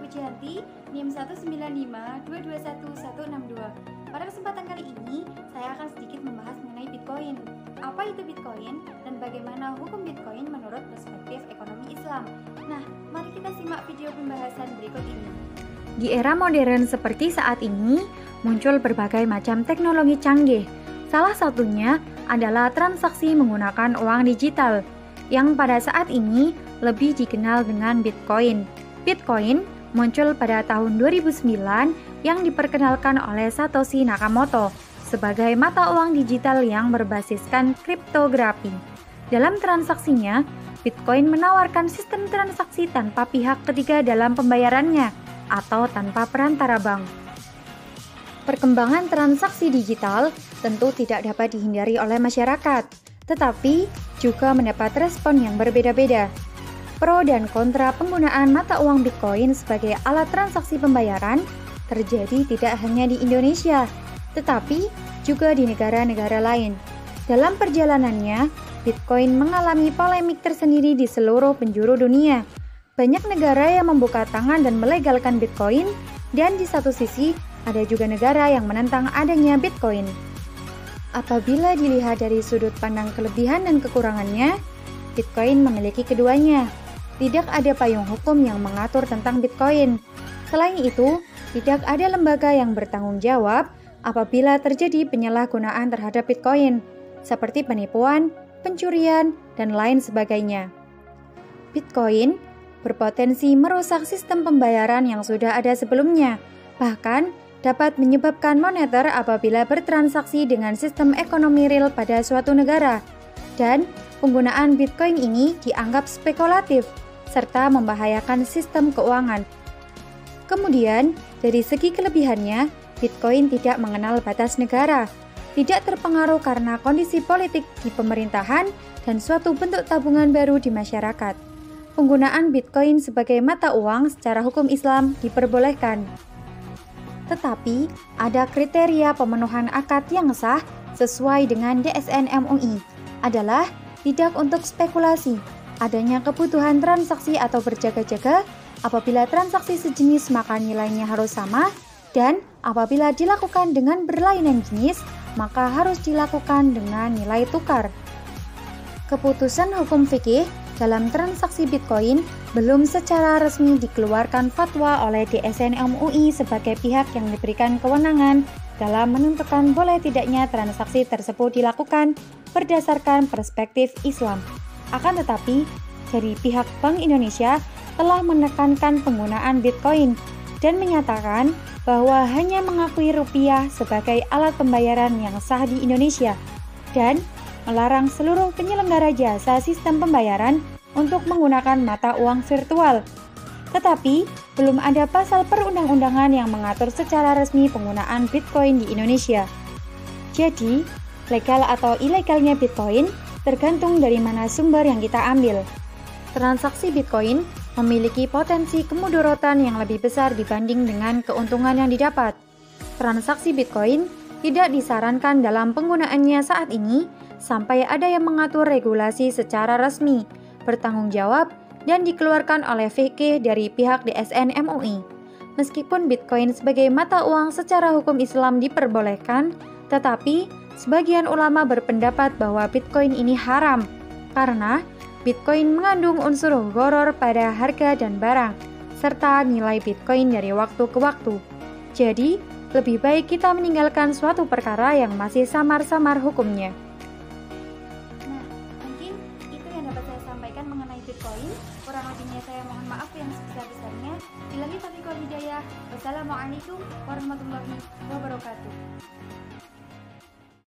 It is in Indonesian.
Pujianti, NIM 195221162. Pada kesempatan kali ini, saya akan sedikit membahas mengenai Bitcoin. Apa itu Bitcoin dan bagaimana hukum Bitcoin menurut perspektif ekonomi Islam? Nah, mari kita simak video pembahasan berikut ini. Di era modern seperti saat ini, muncul berbagai macam teknologi canggih. Salah satunya adalah transaksi menggunakan uang digital, yang pada saat ini lebih dikenal dengan Bitcoin. Bitcoin muncul pada tahun 2009 yang diperkenalkan oleh Satoshi Nakamoto sebagai mata uang digital yang berbasiskan kriptografi. Dalam transaksinya, Bitcoin menawarkan sistem transaksi tanpa pihak ketiga dalam pembayarannya atau tanpa perantara bank. Perkembangan transaksi digital tentu tidak dapat dihindari oleh masyarakat, tetapi juga mendapat respon yang berbeda-beda. Pro dan kontra penggunaan mata uang Bitcoin sebagai alat transaksi pembayaran terjadi tidak hanya di Indonesia, tetapi juga di negara-negara lain. Dalam perjalanannya, Bitcoin mengalami polemik tersendiri di seluruh penjuru dunia. Banyak negara yang membuka tangan dan melegalkan Bitcoin, dan di satu sisi ada juga negara yang menentang adanya Bitcoin. Apabila dilihat dari sudut pandang kelebihan dan kekurangannya, Bitcoin memiliki keduanya. Tidak ada payung hukum yang mengatur tentang Bitcoin. Selain itu, tidak ada lembaga yang bertanggung jawab apabila terjadi penyalahgunaan terhadap Bitcoin, seperti penipuan, pencurian, dan lain sebagainya. Bitcoin berpotensi merusak sistem pembayaran yang sudah ada sebelumnya, bahkan dapat menyebabkan moneter apabila bertransaksi dengan sistem ekonomi real pada suatu negara, dan penggunaan Bitcoin ini dianggap spekulatif serta membahayakan sistem keuangan. Kemudian, dari segi kelebihannya, Bitcoin tidak mengenal batas negara, tidak terpengaruh karena kondisi politik di pemerintahan, dan suatu bentuk tabungan baru di masyarakat. Penggunaan Bitcoin sebagai mata uang secara hukum Islam diperbolehkan. Tetapi, ada kriteria pemenuhan akad yang sah sesuai dengan DSN MUI, adalah tidak untuk spekulasi, adanya kebutuhan transaksi atau berjaga-jaga. Apabila transaksi sejenis maka nilainya harus sama, dan apabila dilakukan dengan berlainan jenis maka harus dilakukan dengan nilai tukar. Keputusan hukum fikih dalam transaksi Bitcoin belum secara resmi dikeluarkan fatwa oleh DSN MUI sebagai pihak yang diberikan kewenangan dalam menentukan boleh tidaknya transaksi tersebut dilakukan berdasarkan perspektif Islam. Akan tetapi, dari pihak Bank Indonesia telah menekankan penggunaan Bitcoin dan menyatakan bahwa hanya mengakui rupiah sebagai alat pembayaran yang sah di Indonesia dan melarang seluruh penyelenggara jasa sistem pembayaran untuk menggunakan mata uang virtual. Tetapi, belum ada pasal perundang-undangan yang mengatur secara resmi penggunaan Bitcoin di Indonesia. Jadi, legal atau ilegalnya Bitcoin tergantung dari mana sumber yang kita ambil. Transaksi Bitcoin memiliki potensi kemudorotan yang lebih besar dibanding dengan keuntungan yang didapat. Transaksi Bitcoin tidak disarankan dalam penggunaannya saat ini sampai ada yang mengatur regulasi secara resmi, bertanggung jawab, dan dikeluarkan oleh fikih dari pihak DSN MUI. Meskipun Bitcoin sebagai mata uang secara hukum Islam diperbolehkan, tetapi sebagian ulama berpendapat bahwa Bitcoin ini haram karena Bitcoin mengandung unsur gharar pada harga dan barang, serta nilai Bitcoin dari waktu ke waktu. Jadi, lebih baik kita meninggalkan suatu perkara yang masih samar-samar hukumnya. Nah, mungkin itu yang dapat saya sampaikan mengenai Bitcoin. Kurang lebihnya saya mohon maaf yang sebesar-besarnya. Billahi taufiq wal hidayah. Wassalamualaikum warahmatullahi wabarakatuh.